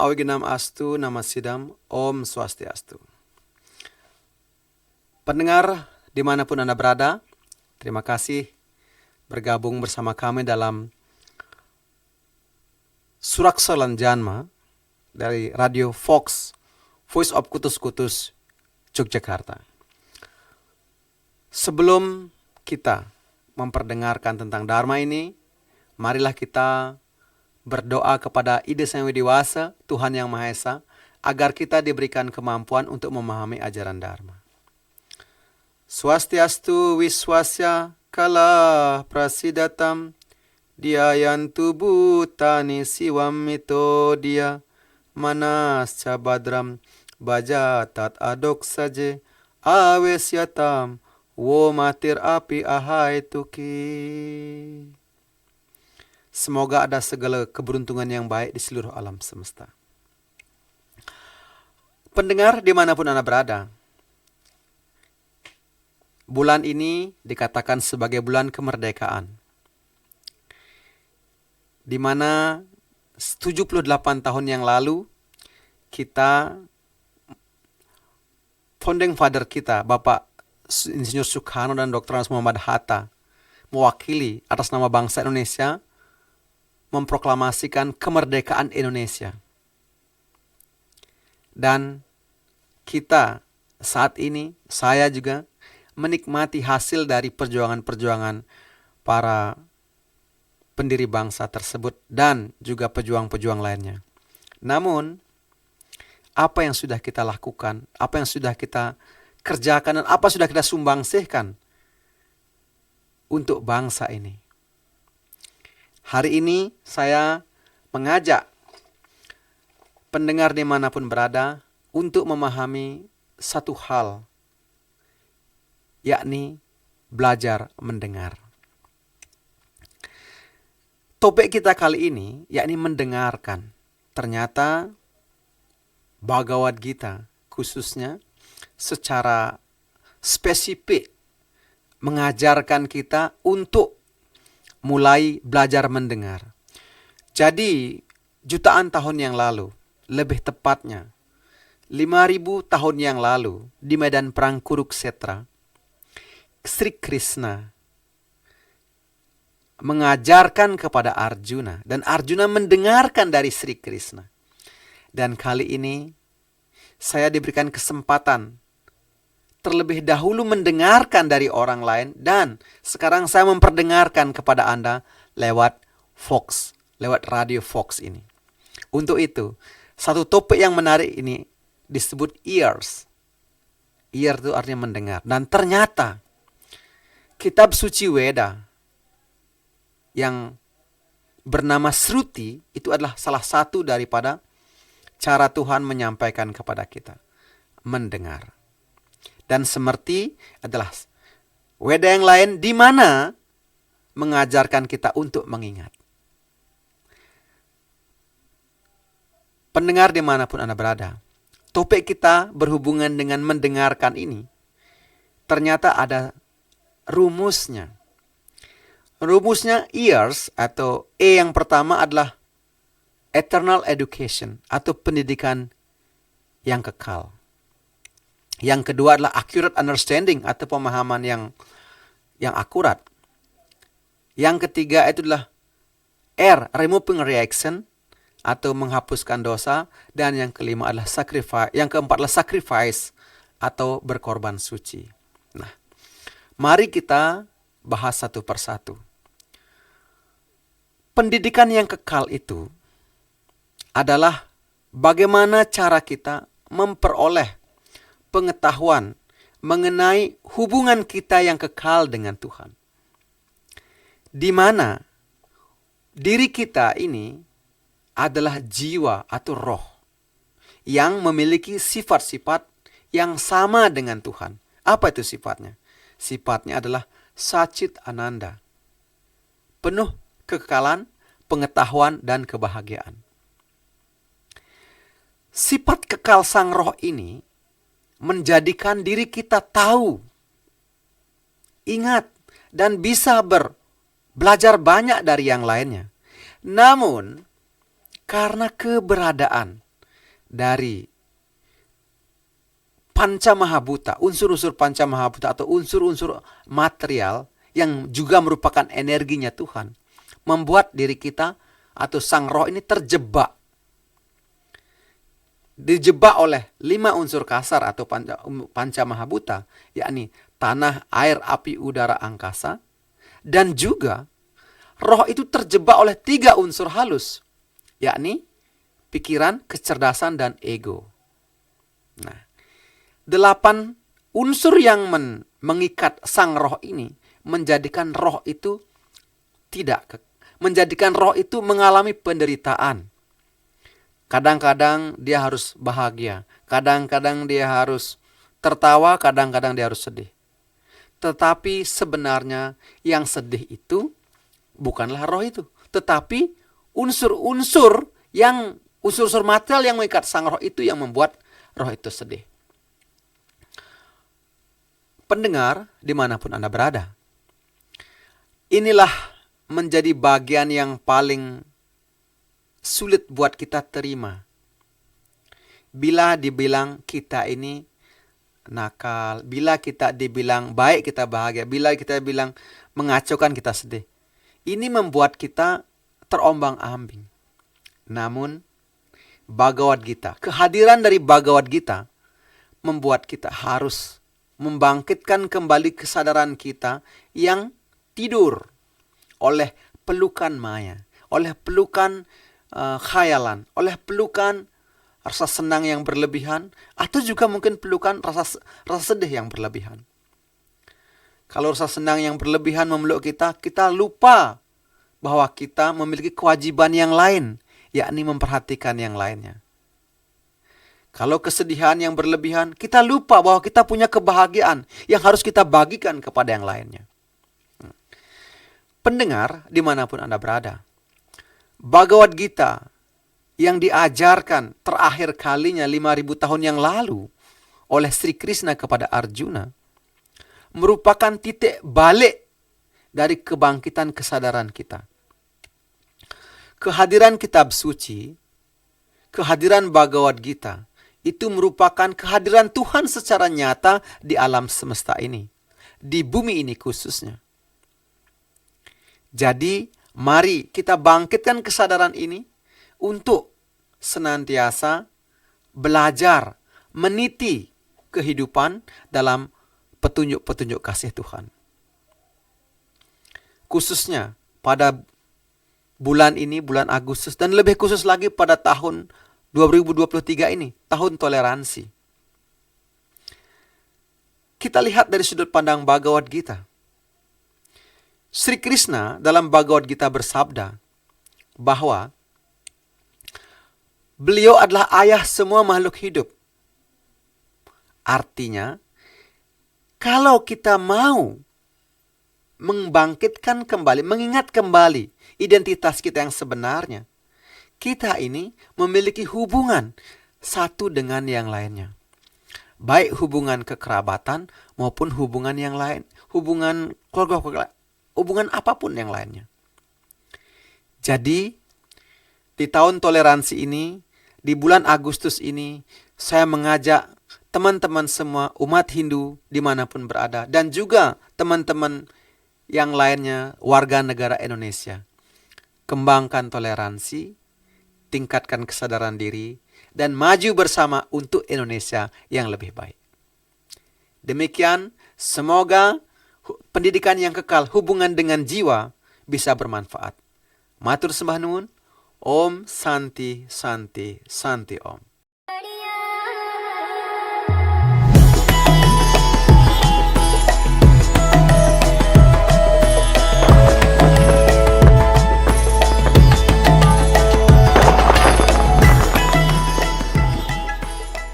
Awiginam Astu, Nama Sidam, Om Swastiastu. Pendengar dimanapun Anda berada, terima kasih bergabung bersama kami dalam Suraksolan Janma dari Radio Fox, Voice of Kutus-Kutus, Yogyakarta. Sebelum kita memperdengarkan tentang Dharma ini, marilah kita berdoa kepada Ida Sang Widiwasa, Tuhan Yang Maha Esa, agar kita diberikan kemampuan untuk memahami ajaran Dharma. Swastiastu Wiswasya Kala Prasidatam Diayantu Bhutani Siwam Mitodia Manascha Badram Bajatat Adok Saje Awesyatam Womatir Api Ahai Tuki. Semoga ada segala keberuntungan yang baik di seluruh alam semesta. Pendengar dimanapun Anda berada, bulan ini dikatakan sebagai bulan kemerdekaan, di mana 78 tahun yang lalu kita, founding father kita, Bapak Insinyur Soekarno dan Dr. Muhammad Hatta, mewakili atas nama bangsa Indonesia, memproklamasikan kemerdekaan Indonesia. Dan kita saat ini, saya juga menikmati hasil dari perjuangan-perjuangan para pendiri bangsa tersebut dan juga pejuang-pejuang lainnya. Namun, apa yang sudah kita lakukan, apa yang sudah kita kerjakan, dan apa sudah kita sumbangsihkan untuk bangsa ini? Hari ini saya mengajak pendengar dimanapun berada untuk memahami satu hal, yakni belajar mendengar. Topik kita kali ini yakni mendengarkan. Ternyata Bhagavad Gita khususnya secara spesifik mengajarkan kita untuk mulai belajar mendengar. Jadi jutaan tahun yang lalu, lebih tepatnya 5.000 tahun yang lalu di medan perang Kuruksetra, Sri Krishna mengajarkan kepada Arjuna dan Arjuna mendengarkan dari Sri Krishna. Dan kali ini saya diberikan kesempatan terlebih dahulu mendengarkan dari orang lain, dan sekarang saya memperdengarkan kepada Anda lewat Fox, lewat Radio Fox ini. Untuk itu, satu topik yang menarik ini disebut ears. Ear itu artinya mendengar. Dan ternyata kitab suci Weda yang bernama Shruti itu adalah salah satu daripada cara Tuhan menyampaikan kepada kita, mendengar. Dan semerti adalah Weda yang lain di mana mengajarkan kita untuk mengingat. Pendengar dimanapun Anda berada, topik kita berhubungan dengan mendengarkan ini. Ternyata ada rumusnya. Rumusnya ears atau E yang pertama adalah eternal education atau pendidikan yang kekal. Yang kedua adalah accurate understanding atau pemahaman yang akurat. Yang ketiga itu adalah R, removing reaction atau menghapuskan dosa, dan yang kelima adalah sacrifice. Yang keempat adalah sacrifice atau berkorban suci. Nah, mari kita bahas satu persatu. Pendidikan yang kekal itu adalah bagaimana cara kita memperoleh pengetahuan mengenai hubungan kita yang kekal dengan Tuhan. Di mana diri kita ini adalah jiwa atau roh yang memiliki sifat-sifat yang sama dengan Tuhan. Apa itu sifatnya? Sifatnya adalah Satchit Ananda, penuh kekekalan, pengetahuan, dan kebahagiaan. Sifat kekal sang roh ini menjadikan diri kita tahu, ingat, dan bisa belajar banyak dari yang lainnya. Namun, karena keberadaan dari panca mahabuta, unsur-unsur panca mahabuta atau unsur-unsur material yang juga merupakan energinya Tuhan, membuat diri kita atau sang roh ini dijebak oleh 5 unsur kasar atau panca mahabuta, yakni tanah, air, api, udara, angkasa. Dan juga roh itu terjebak oleh 3 unsur halus, yakni pikiran, kecerdasan, dan ego. Nah, 8 unsur yang mengikat sang roh ini menjadikan roh itu menjadikan roh itu mengalami penderitaan. Kadang-kadang dia harus bahagia, kadang-kadang dia harus tertawa, kadang-kadang dia harus sedih. Tetapi sebenarnya yang sedih itu bukanlah roh itu, tetapi unsur-unsur material yang mengikat sang roh itu yang membuat roh itu sedih. Pendengar dimanapun Anda berada, inilah menjadi bagian yang paling sulit buat kita terima. Bila dibilang kita ini nakal, bila kita dibilang baik kita bahagia, bila kita bilang mengacaukan kita sedih. Ini membuat kita terombang-ambing. Namun Bhagavad Gita, kehadiran dari Bhagavad Gita membuat kita harus membangkitkan kembali kesadaran kita yang tidur oleh pelukan maya, oleh pelukan khayalan, oleh pelukan rasa senang yang berlebihan, atau juga mungkin pelukan rasa sedih yang berlebihan. Kalau rasa senang yang berlebihan memeluk kita, kita lupa bahwa kita memiliki kewajiban yang lain, yakni memperhatikan yang lainnya. Kalau kesedihan yang berlebihan, kita lupa bahwa kita punya kebahagiaan yang harus kita bagikan kepada yang lainnya. Pendengar dimanapun Anda berada, Bhagavad Gita yang diajarkan terakhir kalinya 5.000 tahun yang lalu oleh Sri Krishna kepada Arjuna merupakan titik balik dari kebangkitan kesadaran kita. Kehadiran kitab suci, kehadiran Bhagavad Gita itu merupakan kehadiran Tuhan secara nyata di alam semesta ini, di bumi ini khususnya. Jadi, mari kita bangkitkan kesadaran ini untuk senantiasa belajar meniti kehidupan dalam petunjuk-petunjuk kasih Tuhan. Khususnya pada bulan ini, bulan Agustus, dan lebih khusus lagi pada tahun 2023 ini, tahun toleransi. Kita lihat dari sudut pandang Bhagavad Gita. Sri Krishna dalam Bhagavad Gita bersabda bahwa beliau adalah ayah semua makhluk hidup. Artinya, kalau kita mau membangkitkan kembali, mengingat kembali identitas kita yang sebenarnya, kita ini memiliki hubungan satu dengan yang lainnya. Baik hubungan kekerabatan maupun hubungan yang lain, hubungan keluarga, hubungan apapun yang lainnya. Jadi, di tahun toleransi ini, di bulan Agustus ini, saya mengajak teman-teman semua umat Hindu dimanapun berada, dan juga teman-teman yang lainnya, warga negara Indonesia. Kembangkan toleransi, tingkatkan kesadaran diri, dan maju bersama untuk Indonesia yang lebih baik. Demikian, semoga pendidikan yang kekal, hubungan dengan jiwa, bisa bermanfaat. Matur sembah nuwun. Om Santi Santi Santi Om.